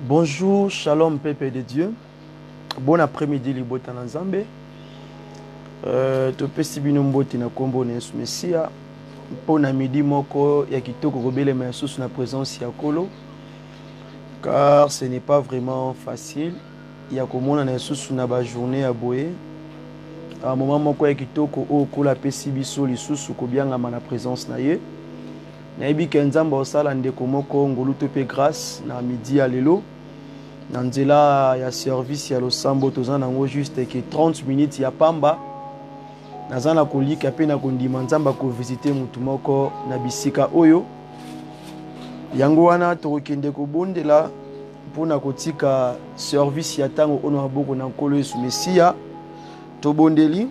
Bonjour, shalom peuple de Dieu. Bon après-midi libota na Nzambe. Topesi bino mboti na kombo na Yesu Mesia. Pona midi moko ya kitoko kobelema susu na présence ya Kolo. Car ce n'est pas vraiment facile. Ya komona na susu na ba journée ya boye. À moment moko ya kitoko o kola pesi biso lisusu kobianga na présence na ye. Na yebi ke Nzambe osala ndeko moko ngolu tope grâce na midi ya lelo. Na nzela ya service ya losambo toza nango juste ke 30 minutes ya pamba. Naza na kolika pe na kondima Nzambe ko visiter mutu moko na bisika oyo. Yango wana tokende ko bondela mpona kotika service ya tango ono aboko na Nkolo Yesu Mesia. To bondeli.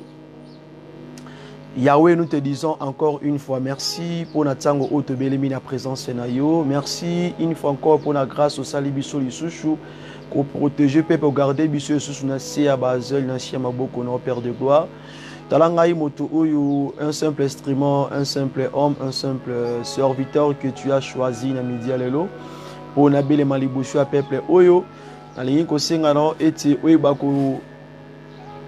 Yahweh, nous te disons encore une fois merci pour notre tango auto belemi na présence na yo. Merci une fois encore pour la grâce au sali biso lisusu ko protéger peuple garder biso lisusu na sia bazel na sia maboko na Père de gloire. Talangai moto oyo un simple instrument, un simple homme, un simple serviteur que tu as choisi na midi lelo pour na bele malibosho a peuple oyo. Alingi ko senga no eti oyo bako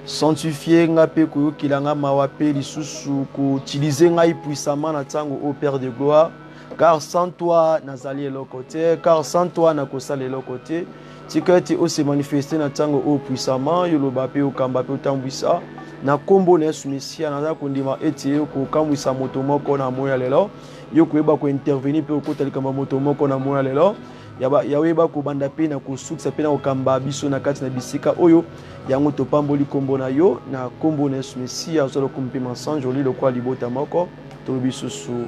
sanctifier nga pe ko kilanga mawape lisusu ko utiliser ngai puissamment na tango au Père de gloire, car sans toi nazali le côté, car sans toi na kosala le côté tikati o se manifester na tango au puissamment yo loba pe o kamba pe o tambwisa na kombo na Yesu Mesia na kondima eti ko kamwisa moto moko na moya lelo yo ko eba ko intervenir pe ko talika moto moko na moya lelo yawe ba ko banda pe na ko suksa pe na ko kamba biso na kati na bisika oyo yango topamboli kombo na yo na kombo na Yesu Mesia solo kumpima sanjoli le kwa libota moko to bisusu.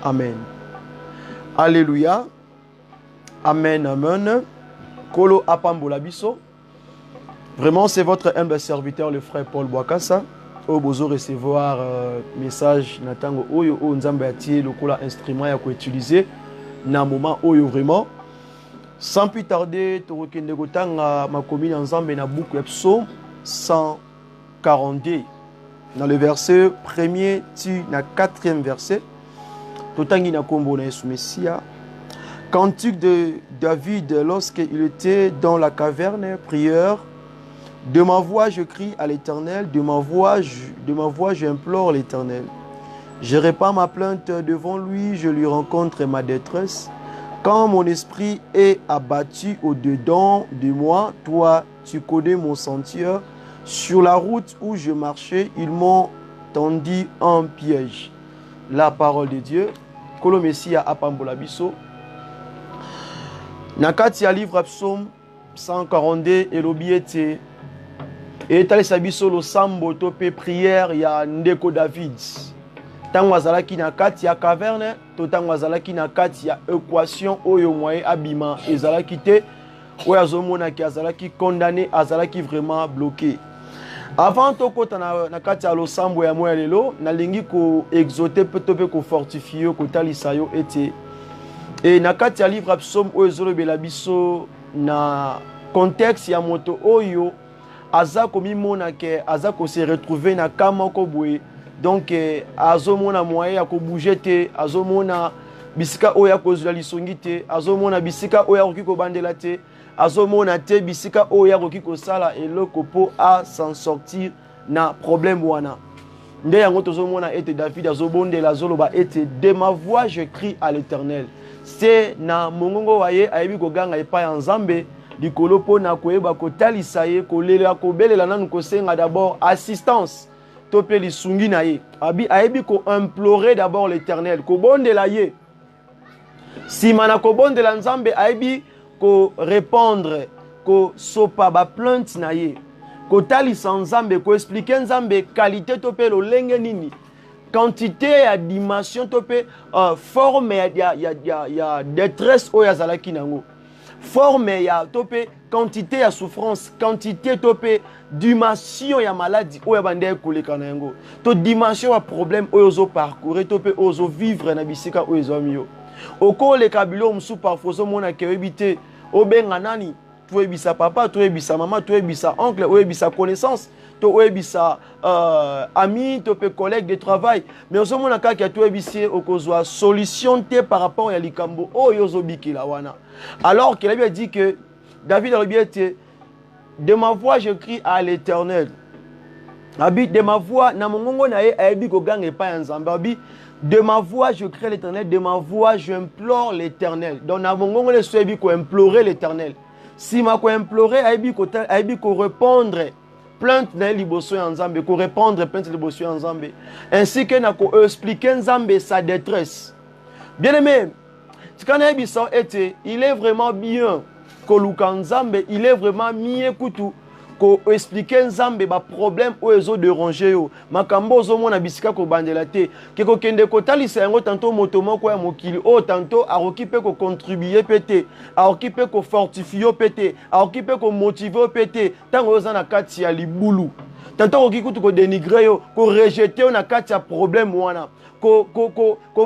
Amen. Alléluia. Amen, amen. Kolo apambola biso. Vraiment, c'est votre humble serviteur, le frère Paul Boakassa. Au bozo recevoir message na tango oyo o Nzambe atie lokola instrument ya ko utiliser na moment oyo vraiment. Sans plus tarder, tu rekende kotanga makomi na Nzambe na buku ya Psaume 142. Dans le verset 1er tu na 4e verset. Totangi na kombo na Yesu Mesia. Cantique de David lorsqu'il était dans la caverne, prière. De ma voix je crie à l'Éternel, de ma voix j'implore l'Éternel. Je répands ma plainte devant lui, je lui rencontre ma détresse. Quand mon esprit est abattu au-dedans de moi, toi, tu connais mon sentier. Sur la route où je marchais, ils m'ont tendu un piège. La parole de Dieu. Kolo Mesia apambola biso. Nakati ya livre Psaume 142 elobi ete etalisa biso losambo to pe prière ya ndeko David. Tango azalaki na kati ya caverne, to tango azalaki na kati ya équation oyo moye abima ezalaki te, oyo azomona ki azalaki condamné, azalaki vraiment bloqué. Avant to kota na kati ya losambo ya moya lelo, nalingi ko exhorter pe to pe ko fortifier ko talisa yo ete et na kati ya livre Psaume oyo ezolobela biso na contexte ya moto oyo aza komimona ke aza ko se retrouver na kama ko boye. Donc azomona moyen ya ko bouger te, azomona bisika oya kozula lisongi te, azomona bisika oya koki ko bandela te, azomona te bisika oya koki ko sala eloko po a s'en sortir na problème wana. Nde yango tozomona ete David azobondela zoloba ete de ma voix je crie à l'Éternel. C'est na mongongo waye ayebi ko ganga epa ya Nzambe likolo po na koyeba ko talisa ye ko lela ko belela nanu ko senga d'abord assistance. Topé li sungi na ye. Ayebi ko implorer d'abord l'Éternel, ko bondela ye. Si mana ko bondela Nzambe ayebi ko répondre, ko sopa ba plainte na ye. Ko talisa Nzambe, ko expliquer Nzambe qualité topé lo lenge nini. Quantité ya dimension topé forme ya détresse oya zalaki nango. Forme ya topé quantité ya souffrance, quantité topé dimension ya maladie oya bande koleka na yango. To dimension ya problème oyo zo parcourir topé ozo vivre na bisika oyo zo miyo. Oko le kabilo msu parfois zo mona ke ebité obenga nani, to ebisa papa, to ebisa maman, to ebisa oncle, o ebisa connaissance. To ebisa ami, to pe collègue de travail, mais ozo mona kaka to ebisi okozwa solution te par rapport à likambo oyo zo bikila wana. Alors qu'il avait dit que David a dit, de ma voix je crie à l'Éternel. De ma voix, de ma voix je crie à l'Éternel, de ma voix j'implore l'Éternel. Donc il faut implorer l'Éternel. Si ma implorer, il faut répondre plainte na liboso ya Nzambe, ko répondre plainte liboso ya Nzambe, ainsi que na ko expliquer Nzambe sa détresse. Bien aimé, il est vraiment bien que Nzambe, il est vraiment mieux kutu ko expliquer Nzambe ba problème o ezo déranger yo. Makambo ozo mona bisika ko bandela te. Ke ko kende ko talisa yango tantôt moto moko ya mokili o tantôt a occupé ko contribuer pété, a occupé ko fortifier pété, a occupé ko motiver pété. Tango oza na kati ya libulu. Tantôt okikutu ko dénigrer yo, ko rejeter na kati ya problème wana. Ko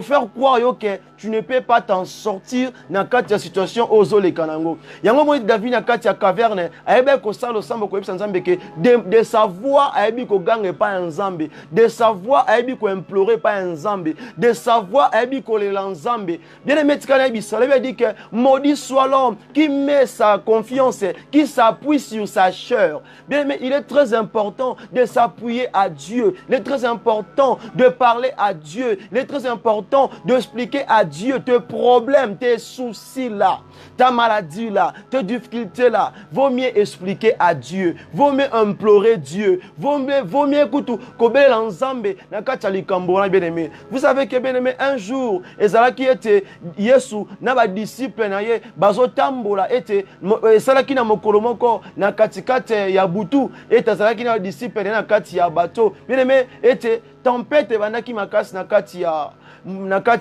faire croire yo que tu ne peux pas t'en sortir dans la situation ozo le kanango. Yango mo David na kati ya caverne, ayebe ko sala sambo ko yebisa Nzambe ke de sa voix ayebi ko gange pa Nzambe, de sa voix ayebi ko implorer pa Nzambe, de sa voix ayebi ko lela Nzambe. Bien aimé tikana yebisa, il dit que maudit soit l'homme qui met sa confiance, qui s'appuie sur sa chair. Bien aimé, il est très important de s'appuyer à Dieu. Il est très important de parler à Dieu. Il est très important d'expliquer à Dieu tes problèmes, tes soucis là, ta maladie là, tes difficultés là. Vaut mieux expliquer à Dieu. Vaut mieux implorer Dieu. Vaut mieux écouter kobele l'ensemble na kati likambo bien aimé. Vous savez que bien aimé un jour ezala qui était Yesu na ba disciple na ye bazotambola ete ezala ki na mokolo moko na katikate ya butu ete ezala ki na disciple na kati ya bateau. Bien aimé ete tempête bandaki makasi na kati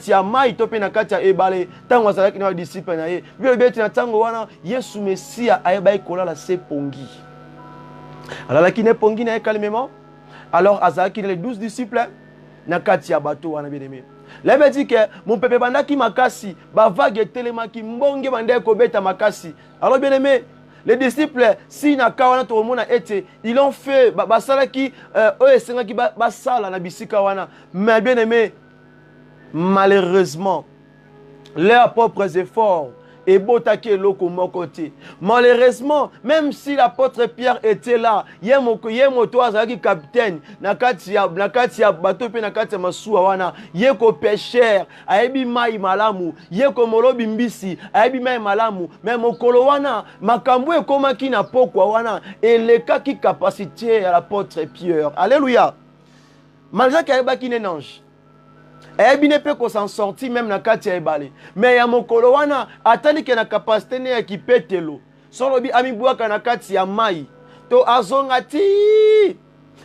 ya mai to pe na kati ya ebale tango azalaki na disciple na ye bino beti na tango wana Yesu Mesia ayeba kolala se pongi alalaki ne pongi na calmement alors azalaki les 12 disciples na kati ya bateau wana bien aimé la Bible dit que mon peuple bandaki makasi ba vague telemaki mbonge bande ko beta makasi. Alors bien aimé, les disciples, si na kawana to mona ete, ils ont fait basala ki esenga ki basala na bisika wana. Mais bien aimé, malheureusement, leurs propres efforts et botaki loko mokote. Malheureusement, même si l'apôtre Pierre était là, yemo to azaki capitaine na kati ya bateau pe na kati ya masuwa wana, yeko pêcheur, ayebi mai malamu, yeko molobi mbisi, ayebi mai malamu, mais mokolo wana makambo ekomaki na pokwa wana, elekaki capacité à l'apôtre Pierre. Alléluia. Malgré qu'il ayebaki un ange, il ne peut s'en sortir même na kati ya ebale. Mais ya mokolo wana atani ke na capacité ne ya kipetelo. Solobi amibwaka na kati ya mai. To azongati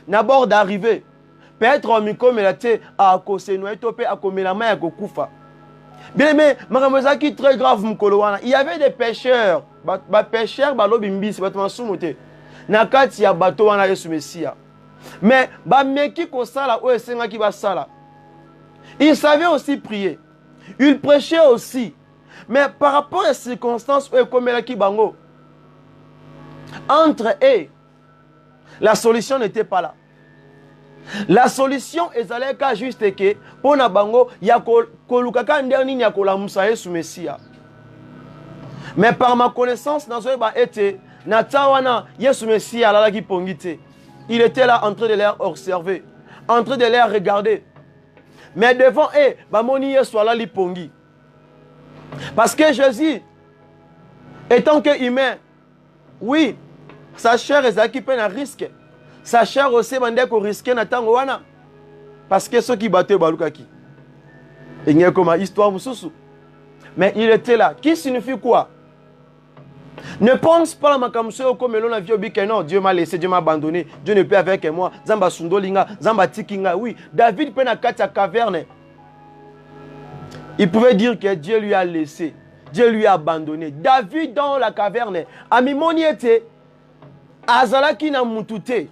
na bord d'arrivée. Peut-être en mikomela te a kosenwa to pe akomela mai ya kokufa. Bien aimé, makamozaki très grave mokolo wana. Il y avait des pêcheurs, ba pêcheurs balobi mbisi batuma sumote. Na kati ya bateau wana Yesu Mesia. Mais ba meki ko sala o esenga ki ba sala. Il savait aussi prier. Il prêchait aussi. Mais par rapport aux circonstances, entre eux, la solution n'était pas là. La solution est juste que pour Nabango, il y a kolukaka ndeni ya kolamusa Yesu Mesia. Mais par ma connaissance, dans été Natawana Yesu Mesia la qui pongite. Il était là en train de les observer, en train de les regarder. Mais devant eux, Bamoni soit là lipongi. Parce que Jésus, étant que humain, oui, sa chair est occupée à risque. Sa chair aussi bande ko risquer na tango wana. Parce que ceux qui battaient balukaki. Il y a comme histoire mususu. Mais il était là. Qui signifie quoi? Ne pense pas à ma kamso comme l'on a vu que non, Dieu m'a laissé, Dieu m'a abandonné, Dieu ne peut avec moi. Zamba sundolinga, zamba tikinga. Oui, David peut na kati caverne. Il pouvait dire que Dieu lui a laissé, Dieu lui a abandonné. David dans la caverne, amimoni était azalaki na mutute,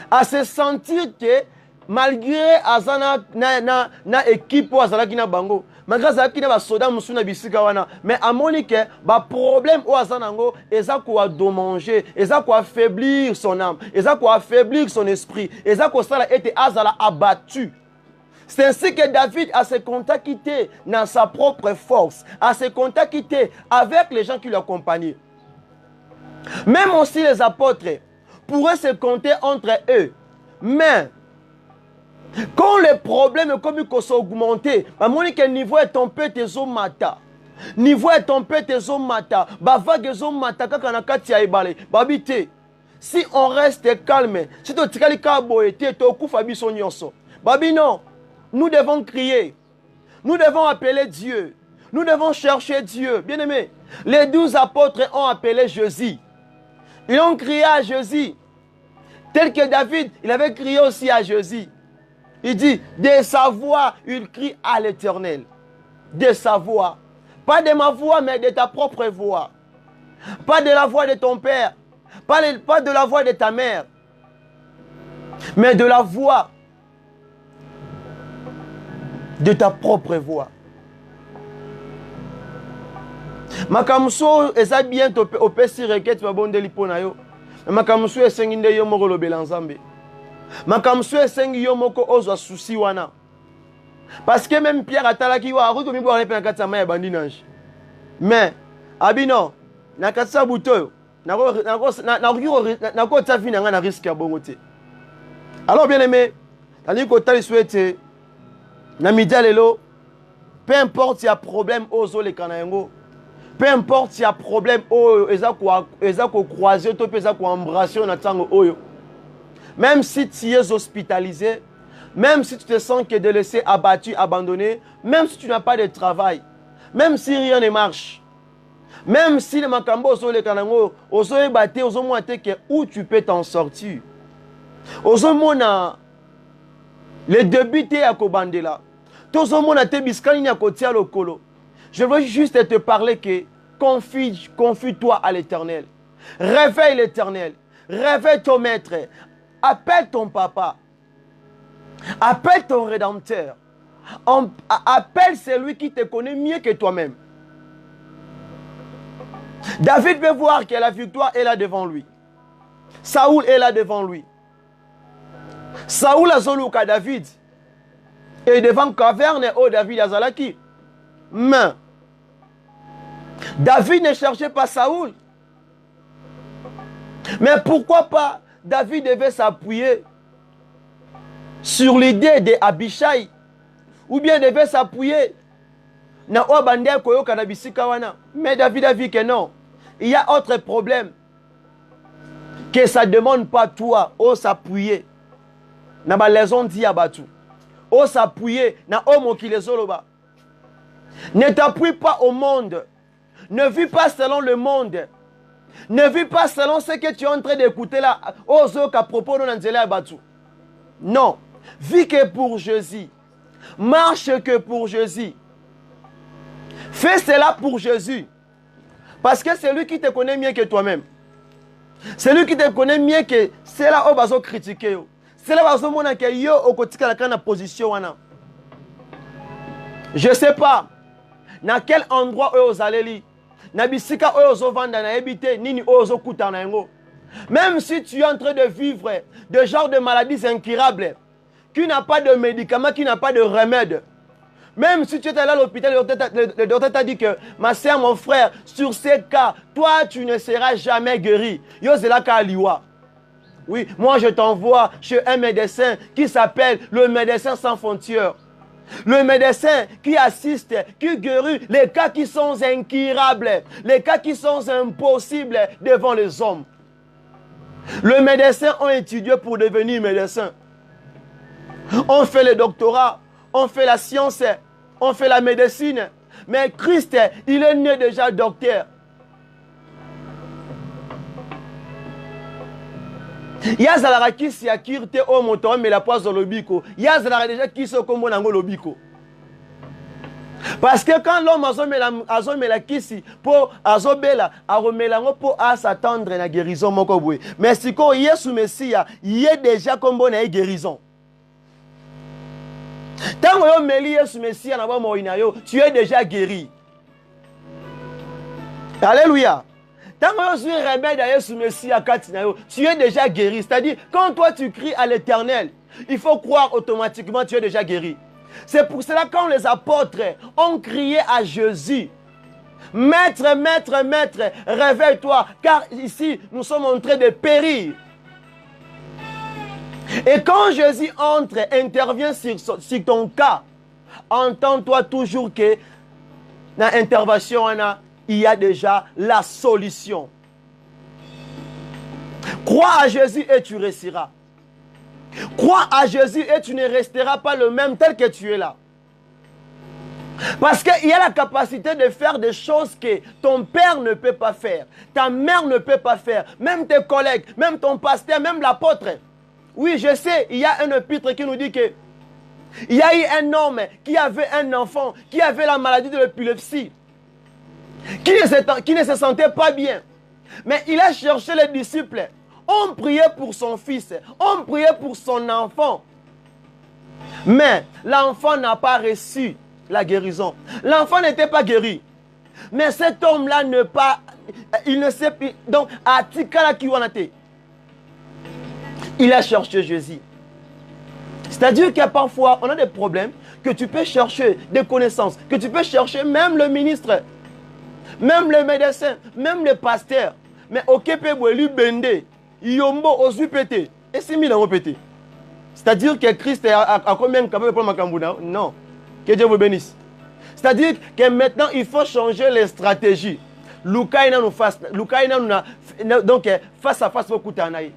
à se sentir que malgré azana na équipe azalaki na bango. Malgré azalaki na basoda musuna bisika wana, mais amoni que ba problème o azanango eza ko dommager, eza ko affaiblir son âme, eza ko affaiblir son esprit, eza ko sala était azala abattu. C'est ainsi que David a se contacté dans sa propre force, a se contacté avec les gens qui l'accompagnaient. Même aussi les apôtres pourraient se compter entre eux. Mais quand les problèmes comme ils sont augmentés, le niveau est tombé tes hommes mata. Niveau est tombé tes hommes mata. Vague tes hommes mata kakanakati ya ebale. Babité. Si on reste calme, si tu tikali kaboete, tu okufa biso nyonso. Babi non, nous devons crier. Nous devons appeler Dieu. Nous devons chercher Dieu. Bien aimé, les 12 apôtres ont appelé Jésus. Ils ont crié à Jésus. Tel que David, il avait crié aussi à Jésus. Il dit, de sa voix, il crie à l'Éternel. De sa voix. Pas de ma voix, mais de ta propre voix. Pas de la voix de ton père. Pas de la voix de ta mère. Mais de la voix de ta propre voix. Makamso eza bien au pesi requête va bonde lipona yo. Makamso esengi nde yo moko lobela nzambe. Makamso esengi yo moko ozwa souci wana. Parce que même Pierre atalaki wa aruko mibo repe na katsa maya bandinage. Mais abino na katsa buto nako tafi na risque ya bongo te. Alors bien aimé, tandis que tali souhaite na midi lelo, peu importe il y a problème ozo le kanayengo. Peu importe il y a problème eza ko croiser to pesa ko embrasser na tango oyo. Même si tu es hospitalisé, même si tu te sens que de laisser abattu, abandonné, même si tu n'as pas de travail, même si rien ne marche, même si le makambo ozo le kanango ozo ebate ozo moite que où tu peux t'en sortir. Ozo mona le débuté à kobandela. Tozo mona te biskani ya kotia lokolo. Je veux juste te parler que confie-toi à l'Éternel. Réveille l'Éternel. Réveille ton maître. Appelle ton papa. Appelle ton rédempteur. Appelle celui qui te connaît mieux que toi-même. David veut voir que la victoire est là devant lui. Saoul est là devant lui. Saoul a zoluka David. Et devant caverne, oh David Azalaki. Mais David ne cherchait pas Saoul. Mais pourquoi pas David devait s'appuyer sur l'idée d'Abishai, ou bien devait s'appuyer na Obandé Koyo Kanabisi Kawana. Mais David a vu que non. Il y a autre problème. Que ça ne demande pas toi, oh s'appuyer. Na ba leson di abatu. Oh s'appuyer na homo qui les oloba. Ne t'appuie pas au monde. Ne vis pas selon le monde. Ne vis pas selon ce que tu es en train d'écouter là. Ozo à propos de Nanzela Abatu. Non. Vis que pour Jésus. Marche que pour Jésus. Fais cela pour Jésus. Parce que c'est lui qui te connaît mieux que toi-même. C'est lui qui te connaît mieux que c'est là où bazo critiquer. C'est là où bazo que yo au kotika la position wana. Je sais pas dans quel endroit vous allez lire. Na bisika ozo vanda na ebité nini ozo kuta na ngo. Même si tu es en train de vivre de genre de maladies incurables, qui n'a pas de médicaments, qui n'a pas de remède. Même si tu es allé à l'hôpital, le docteur t'a dit que ma soeur, mon frère, sur ces cas, toi tu ne seras jamais guéri. Yo zelaka aliwa. Oui, moi je t'envoie chez un médecin qui s'appelle le médecin sans frontières. Le médecin qui assiste, qui guérit les cas qui sont incurables, les cas qui sont impossibles devant les hommes. Le médecin a étudié pour devenir médecin. On fait le doctorat, on fait la science, on fait la médecine. Mais Christ, il est né déjà docteur. Yazala kisi ya kirte o moto mais la poisse dans lobiko. Yazala déjà kisi o kombo nango lobiko. Parce que quand l'homme a la kisi pour azobela a remelango pour à s'attendre na guérison moko boue. Mais si ko Yesu Messia, il est déjà kombo na guérison. Tango yo meli Yesu Messia na ba moina yo, tu es déjà guéri. Alléluia. Tu es déjà guéri. C'est-à-dire, quand toi tu cries à l'Éternel, il faut croire automatiquement que tu es déjà guéri. C'est pour cela que quand les apôtres ont crié à Jésus, Maître, maître, maître, réveille-toi, car ici, nous sommes en train de périr. Et quand Jésus entre, intervient sur ton cas, entends-toi toujours que dans l'intervention, il y a déjà la solution. Crois à Jésus et tu réussiras. Crois à Jésus et tu ne resteras pas le même tel que tu es là. Parce qu'il y a la capacité de faire des choses que ton père ne peut pas faire, ta mère ne peut pas faire, même tes collègues, même ton pasteur, même l'apôtre. Oui, je sais, il y a un épître qui nous dit que il y a eu un homme qui avait un enfant, qui avait la maladie de l'épilepsie, qui ne se sentait pas bien. Mais il a cherché les disciples. On priait pour son fils, on priait pour son enfant. Mais l'enfant n'a pas reçu la guérison. L'enfant n'était pas guéri. Mais cet homme-là il ne sait plus. Donc, à Tikala Kiwanate, il a cherché Jésus. C'est-à-dire que parfois, on a des problèmes que tu peux chercher des connaissances, que tu peux chercher même le ministre, même le médecin, même le pasteur. Mais au Kepebouelu Bende, Yombo osu pété. Et c'est mis dans pété. C'est-à-dire que Christ a combien de capables pour Makambuna? Non. Que Dieu vous bénisse. C'est-à-dire que maintenant, il faut changer les stratégies. Lukaina nous fasse. Lukaina nous donc face à face au Koutanaï.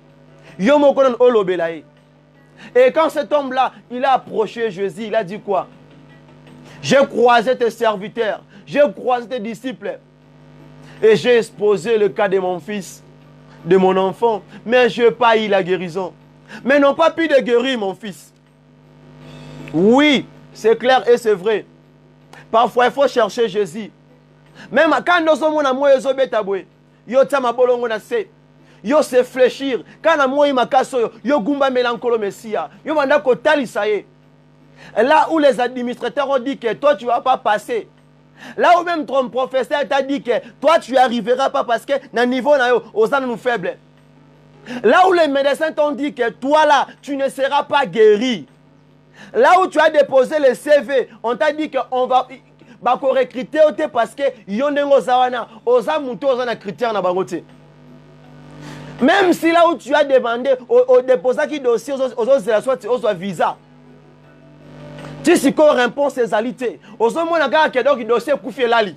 Yomo konon olobelaï. Et quand cet homme-là, il a approché Jésus, il a dit quoi? J'ai croisé tes serviteurs, j'ai croisé tes disciples. Et j'ai exposé le cas de mon fils, de mon enfant, mais je n'ai pas eu la guérison. Mais n'ont pas pu de guérir mon fils. Oui, c'est clair et c'est vrai. Parfois, il faut chercher Jésus. Même quand nous sommes en train de se faire, yo se fléchir. Quand on a makaso, yo gumba mélancolo messia. Yo manda ko talisaye. Là où les administrateurs ont dit que toi tu vas pas passer. Là où même ton professeur t'a dit que toi tu arriveras pas parce que dans niveau na yo aux nous faibles. Là où les médecins t'ont dit que toi là tu ne seras pas guéri. Là où tu as déposé le CV, on t'a dit que on va recruter parce que yonengo zawana oza muto oza na critère na bangote. Même si là où tu as demandé au déposant qui dossier aux visa, tu sais qu'on répond ces alités. Aux hommes qui dossier koufi lali.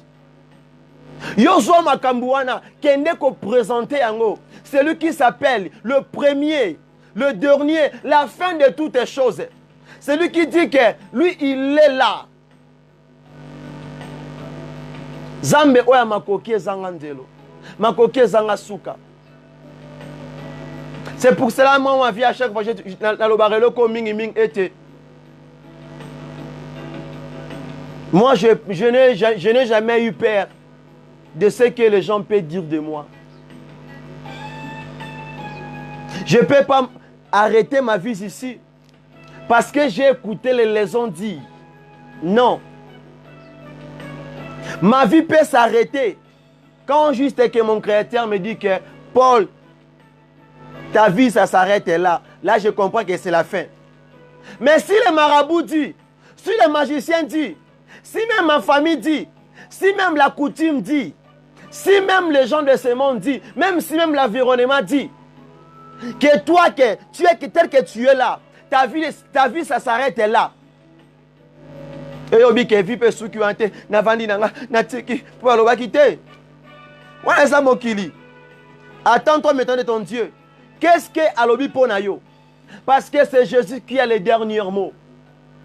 Yozo Makambouana kende ko présenter yango. Celui qui s'appelle le premier, le dernier, la fin de toutes les choses. Celui qui dit que lui il est là. Zambe oya makoki zangandelo. Makoki zangasuka. C'est pour cela que moi, ma vie, à chaque fois, moi, je n'ai jamais eu peur de ce que les gens peuvent dire de moi. Je ne peux pas arrêter ma vie ici parce que j'ai écouté les leçons dire. Non. Ma vie peut s'arrêter quand juste que mon créateur me dit que Paul, ta vie, ça s'arrête là. Là, je comprends que c'est la fin. Mais si le marabout dit, si le magicien dit, si même ma famille dit, si même la coutume dit, si même les gens de ce monde disent, même si même l'environnement dit, que toi, que tu es tel que tu es là, ta vie ça s'arrête là. Et obi que vie peut soukuante, na vandi nanga, na tiki, pour aller quitter. Ouais, ça mokili. Attends-toi maintenant de ton Dieu. Qu'est-ce que alobi ponayo? Parce que c'est Jésus qui a les derniers mots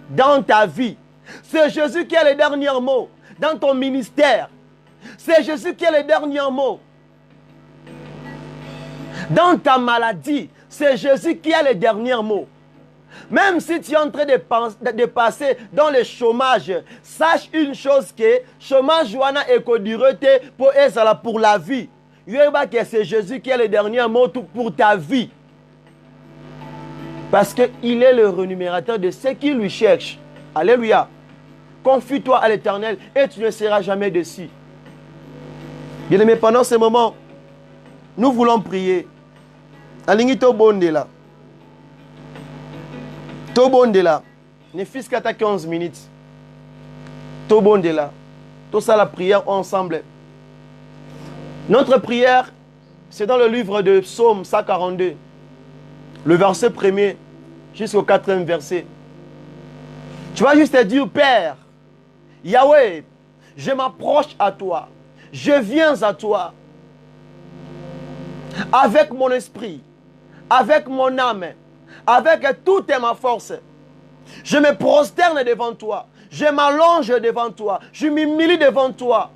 dans ta vie. C'est Jésus qui a les derniers mots dans ton ministère. C'est Jésus qui a les derniers mots dans ta maladie. C'est Jésus qui a les derniers mots. Même si tu es en train de passer dans le chômage, sache une chose que chômage est pour la vie. C'est Jésus qui a les derniers mots pour ta vie. Parce qu'il est le renumérateur de ceux qui lui cherchent. Alléluia. Confie-toi à l'Éternel et tu ne seras jamais déçu. Bien-aimés, pendant ce moment, nous voulons prier. Alingito Bondela. Tobondela. Ne fils qu'à 15 minutes. Tobondela. Tout ça, la prière ensemble. Notre prière, c'est dans le livre de Psaume 142, le verset 1er jusqu'au 4e verset. Tu vas juste te dire, Père, Yahweh, je m'approche à toi, je viens à toi, avec mon esprit, avec mon âme, avec toute ma force. Je me prosterne devant toi, je m'allonge devant toi, je m'humilie devant toi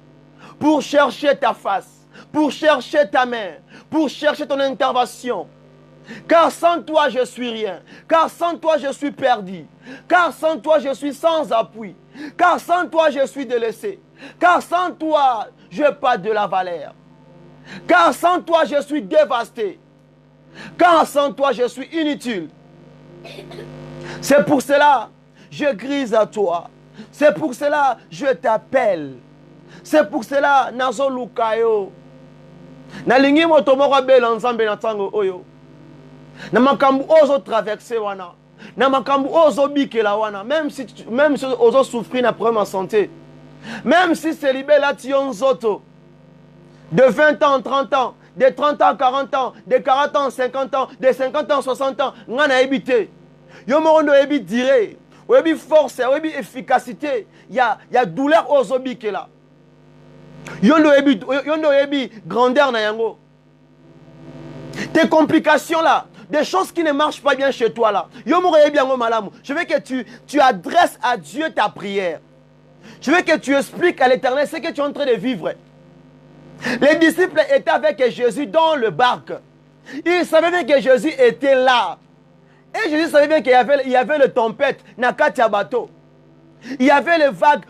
pour chercher ta face, pour chercher ta main, pour chercher ton intervention. Car sans toi, je suis rien. Car sans toi, je suis perdu. Car sans toi, je suis sans appui. Car sans toi, je suis délaissé. Car sans toi, je n'ai pas de la valeur. Car sans toi, je suis dévasté. Car sans toi, je suis inutile. C'est pour cela, je crie à toi. C'est pour cela, je t'appelle. C'est pour cela, nazo lukayo. Nalingi motomoko bel ensemble na tango oyo. Na makambu ozo traverser wana. Na makambu ozo bikela wana. Même si ozo souffrir na problème en santé. Même si c'est libé la tion zoto. De 20 ans, 30 ans. De 30 ans, 40 ans. De 40 ans, 50 ans. De 50 ans, 60 ans. Ngana ebité. Yo morondo ebi dire. Oyebi force, oyebi efficacité. Ya douleur ozo bikela. Yondo ebi grandeur na yango. Tes complications là, des choses qui ne marchent pas bien chez toi là. Je veux que tu adresses à Dieu ta prière. Je veux que tu expliques à l'Éternel ce que tu es en train de vivre. Les disciples étaient avec Jésus dans le barque. Ils savaient bien que Jésus était là. Et Jésus savait bien qu'il y avait le tempête na kati ya bateau. Il y avait les vagues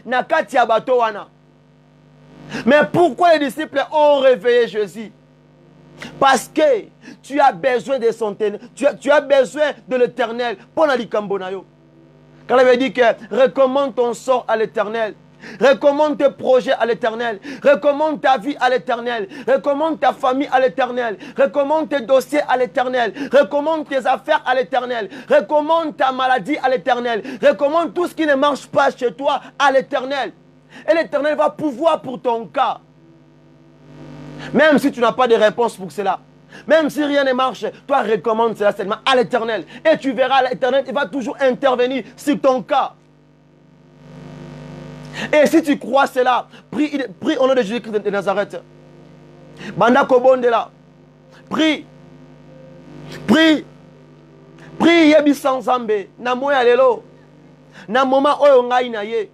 na kati ya bateau wana. Mais pourquoi les disciples ont réveillé Jésus? Parce que tu as besoin de son tu as besoin de l'Éternel pour la likambonayo. Quand il avait dit que recommande ton sort à l'Éternel, recommande tes projets à l'Éternel, recommande ta vie à l'Éternel, recommande ta famille à l'Éternel, recommande tes dossiers à l'Éternel, recommande tes affaires à l'Éternel, recommande ta maladie à l'Éternel, recommande tout ce qui ne marche pas chez toi à l'Éternel. Et l'Éternel va pouvoir pour ton cas. Même si tu n'as pas de réponse pour cela, même si rien ne marche, toi recommande cela seulement à l'Éternel. Et tu verras l'Éternel, il va toujours intervenir sur ton cas. Et si tu crois cela, prie au nom de Jésus-Christ de Nazareth. Banda Kobondela. Prie. Prie. Prie yebi sans zambe. Na moya lelo. Na moma oyo ngai na ye.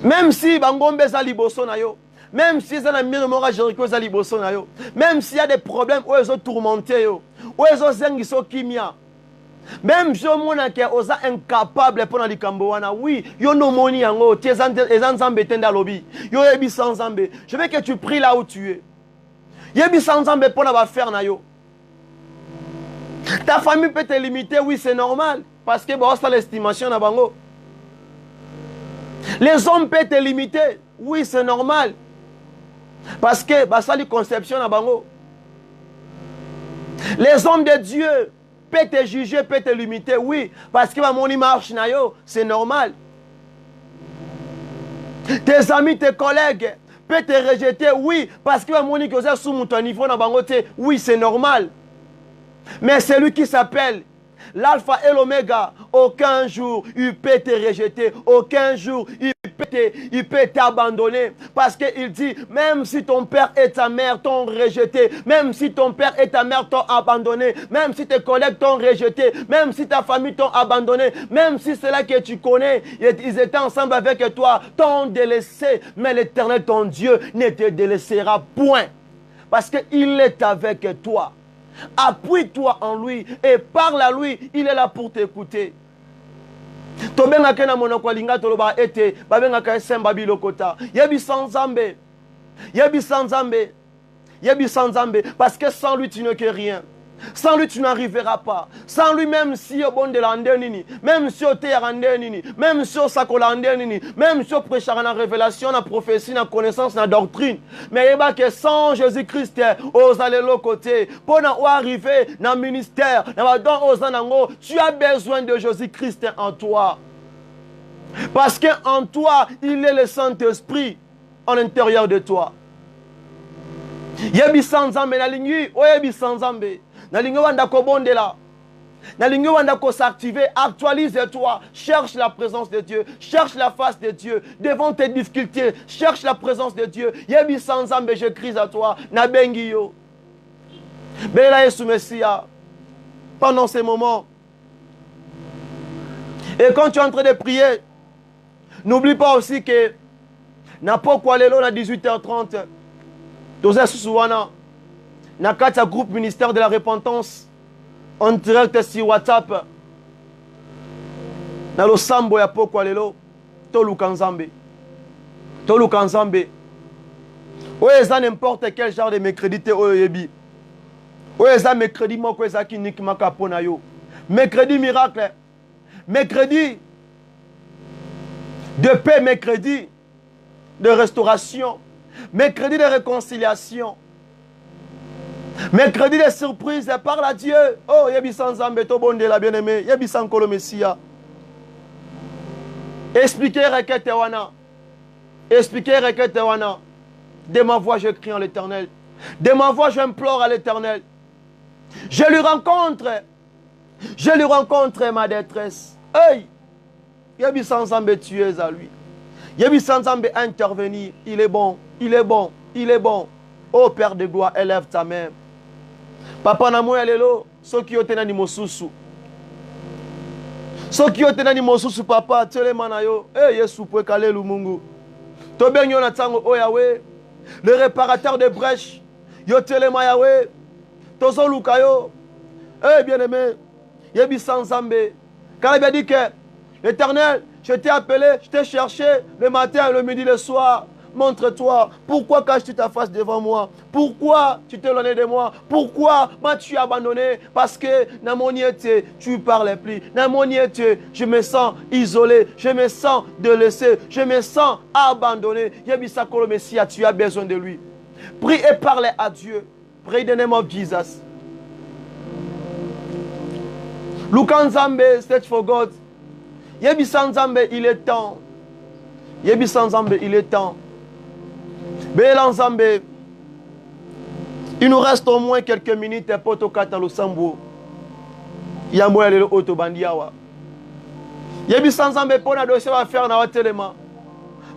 Même si bangombe za liboso na yo. Même si ça n'a mire mora Jéricho za liboso na yo. Même s'il y a des problèmes où ils ont tourmenté yo. Où ils ont zengiso kimia. Même si on est incapable pour les Cambouana, oui, yo no moni yango, tes ensemble tenda lobby, yo yebi sans zambe. Je veux que tu pries là où tu es. Yebi sans zambe pour la faire na yo. Ta famille peut te limiter, oui, c'est normal, parce que bon, ça l'estimation na bango. Les hommes peuvent te limiter, oui, c'est normal, parce que bah ça les conception na bango. Les hommes de Dieu peut te juger, peut te limiter, oui, parce que mon marche na yo, c'est normal. Tes amis, tes collègues peuvent te rejeter, oui, parce que mon est sous mon niveau na bangote, oui, c'est normal. Mais celui qui s'appelle l'alpha et l'oméga, aucun jour il peut te rejeter, aucun jour il peut t'abandonner. Parce qu'il dit, même si ton père et ta mère t'ont rejeté, même si ton père et ta mère t'ont abandonné, même si tes collègues t'ont rejeté, même si ta famille t'ont abandonné, même si c'est là que tu connais, ils étaient ensemble avec toi, t'ont délaissé, mais l'Éternel, ton Dieu, ne te délaissera point. Parce qu'il est avec toi. Appuie-toi en lui et parle à lui, il est là pour t'écouter. Tobengaka na monoko linga toloba ete babengaka semba bilokota. Yebi sans zambe. Yebi sans zambe. Yebi sans zambe parce que sans lui tu n'es que rien. Sans lui tu n'arriveras pas. Sans lui même si au bon de l'andénini, même si au terandénini, même si au sakolandénini, même si au prêchera la révélation, la prophétie, la connaissance, la doctrine. Mais il y a que sans Jésus-Christ, aux allélo côté, pour arriver dans le ministère, tu as besoin de Jésus-Christ en toi. Parce qu'en toi, il est le Saint-Esprit. en l'intérieur de toi. Yebi sans Nzambe nalingi, oyebi sans Nzambe. Nalingi wanda ko bondela. Nalingi wanda ko s'activer, actualise-toi, cherche la présence de Dieu, cherche la face de Dieu devant tes difficultés, cherche la présence de Dieu. Yebi sans Nzambe, je crie à toi, na bengi yo. Bela Yesu Messia. Pendant ces moments. Et quand tu es en train de prier, n'oublie pas aussi que na pokwa lelo na 18h30 toza susuwana na kati ya groupe ministère de la repentance en direct sur WhatsApp na losambo ya pokwa lelo toluka Nzambe oyo eza n'importe quel genre de mercredi te oyo yebi oyo eza mercredi moko ezaki nikimaka mpona yo mercredi miracle mercredi de paix, mercredi de restauration, mercredi de réconciliation, mercredi de surprise par la Dieu. Oh, yebi sans Nzambe to bonde la bien-aimé, yebi sans kolo Messia. Expliquez requête wana. Expliquez requête wana. De ma voix je crie en l'Éternel. De ma voix j'implore à l'Éternel. Je lui rencontre ma détresse. Hey! Yebi sans Nzambe, tu es à lui. Yebi sans Nzambe intervenir. Il est bon, il est bon, il est bon. Oh Père de gloire, élève ta main. Papa namoya lelo, soki yote nani mosusu. Soki yote nani mosusu papa, telema na yo. Eh Yesu pwe kalelu Mungu. Tobenyo na tango o Yahweh, le réparateur de brèches. Yo telema Yahweh. Tozo luka yo. Eh bien-aimé, yebi sans Nzambe. Car il a dit que l'Éternel, je t'ai appelé, je t'ai cherché le matin, le midi, le soir. Montre-toi. Pourquoi caches-tu ta face devant moi? Pourquoi tu t'es éloigné de moi? Pourquoi m'as-tu abandonné? Parce que dans mon été, tu ne parlais plus. Dans mon été, je me sens isolé. Je me sens délaissé. Je me sens abandonné. Yebisa Kolo Messia, tu as besoin de lui. Prie et parle à Dieu. Pray in the name of Jesus. Look on Nzambe, search for God. Yebisa Nzambe, il est temps. Yebisa Nzambe, il est temps. Bela Nzambe, il nous reste au moins quelques minutes pour tokata losambo. Yamboya lelo otobandiawa. Yebisa Nzambe pona dossier va faire na watelema.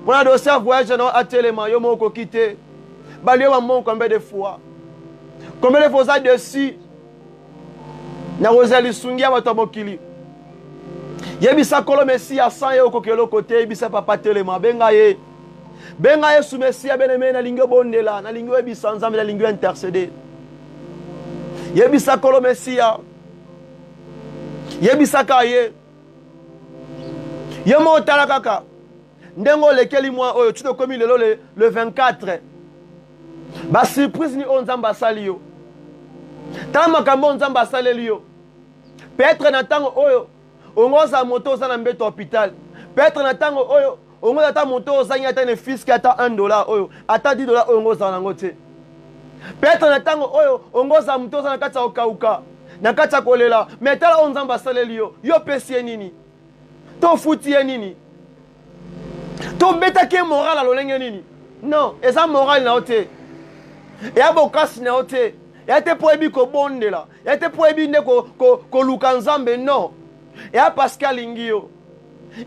Pona dossier voyage na watelema yo moko kité. Balio wa mon combien de fois. Combien de fois ça dessus? Na Rosali sungia watomokili. Yebisa Kolo Messia sans yo kokelo côté yebisa papa telema benga ye. Benga ye sou Messia beneme na lingyo bondela na lingyo yebisa Nzambe na lingyo intercéder. Yebisa Kolo Messia. Yebisa kaye. Yemo tala kaka. Ndengo lekeli moi oyo tu te commis le 24. Ba surprise ni onzamba sali yo. Tala makambo onzamba sali yo. Peut-être na tango oyo ongoza moto za na mbeto hôpital. Peut-être na tango oyo ongoza ta moto za nya ta ne fisc ata $1 oyo ata $10 oyo ongoza na ngote. Peut-être na tango oyo ongoza moto za na kati ya okauka na kati ya kolela. Mais tala onzamba sali yo. Yo pesi nini? To futi nini? To beta ke moral a lolenge nini? Non, eza moral na ote. Et a bokasi na ote. Et a te poebi ko bondela. Et a te poebi ne ko luka Nzambe non. Et a Pascal ingio.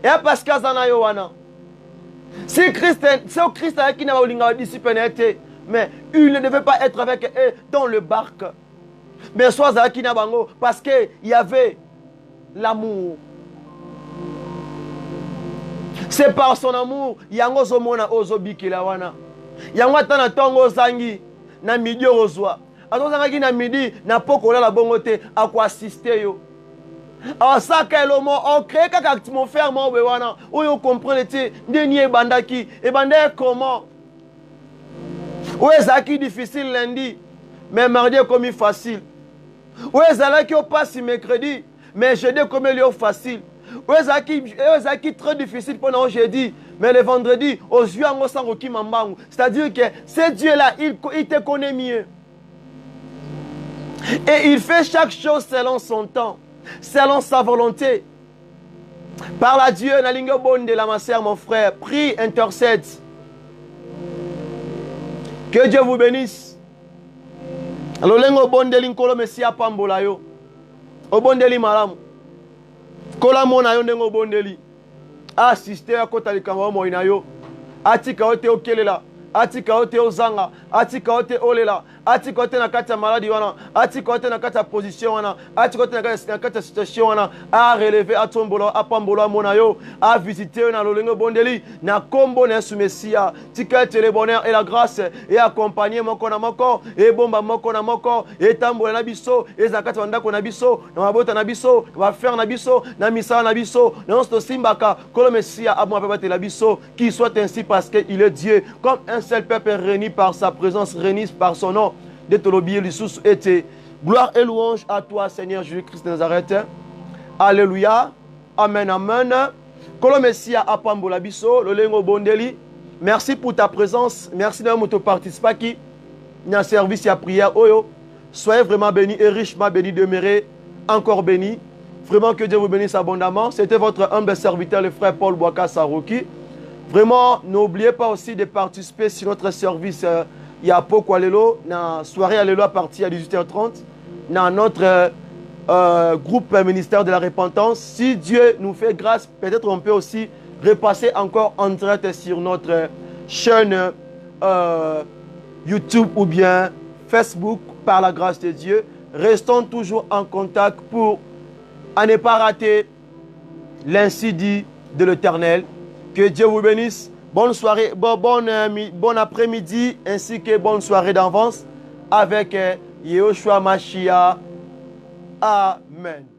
Et a Pascal zanayo wana. Si Christ a qui n'a pas linga discipline été, mais il ne devait pas être avec eux dans le barque. Mais soit à qui n'a bango parce que il y avait l'amour. C'est par son amour, yango zomona ozobiki la wana. Yango atana tongo zangi na midi ozwa. Atozanga na midi na pokola la bongote à quoi assister yo. Alors ça quel mot on crée kaka atmosphère mo be wana. Oyo comprendre te ndeni bandaki e banda comment. Ouais zaki difficile lundi mais mardi comme facile. Ouais zalaki au passe mercredi mais jeudi comme il est facile. C'est très difficile pendant jeudi, mais le vendredi, aux yeux en c'est-à-dire que ce Dieu-là, il te connaît mieux. Et il fait chaque chose selon son temps, selon sa volonté. Parle à Dieu, na lingo bonde la ma sœur, mon frère, prie, intercède. Que Dieu vous bénisse. Alors, lengo bondeli nkolo Messia pambola yo. Obondeli malamu. Kola mona yo ndengo bondeli. Assiste à kota likambo moina yo. Atika ote okelela. Atika ote ozanga. Atika ote olela. Atika ote na kati ya maladi wana. Atika ote na kati ya position wana. Atika ote na kati ya situation wana. A relever a tombolo a pambolo mona yo. A visiter na lolengo bondeli. Na kombo na Yesu Messia. Tika ete le bonheur et la grâce. Et accompagner moko na moko. Et bomba moko na moko. Et tambola na biso. Et zakati wandako na biso. Na mabota na biso. Na faire na biso. Na misala na biso. Na onsto simbaka. Kolo Messia a bon apabate la biso. Qu'il soit ainsi parce qu'il est Dieu. Comme un seul peuple réuni par sa présence, réuni par son nom. De Tolobi Lissus était. Gloire et louange à toi, Seigneur Jésus-Christ de Nazareth. Alléluia. Amen, amen. Kolo Messia apambola biso, lolengo bondeli. Merci pour ta présence. Merci d'avoir participé qui dans service à prière. Oyo. Soyez vraiment bénis et richement bénis, demeurez encore bénis. Vraiment que Dieu vous bénisse abondamment. C'était votre humble serviteur, le frère Paul Boaka Saroki. Vraiment, n'oubliez pas aussi de participer sur notre service. Il y a Poko Alelo, dans soirée Alelo à partir de 18h30. Dans notre groupe ministère de la repentance. Si Dieu nous fait grâce, peut-être on peut aussi repasser encore en direct sur notre chaîne YouTube ou bien Facebook par la grâce de Dieu. Restons toujours en contact pour ne pas rater l'ainsi dit de l'Éternel. Que Dieu vous bénisse. Bonne soirée, bon après-midi ainsi que bonne soirée d'avance avec Yehoshua Mashiach. Amen.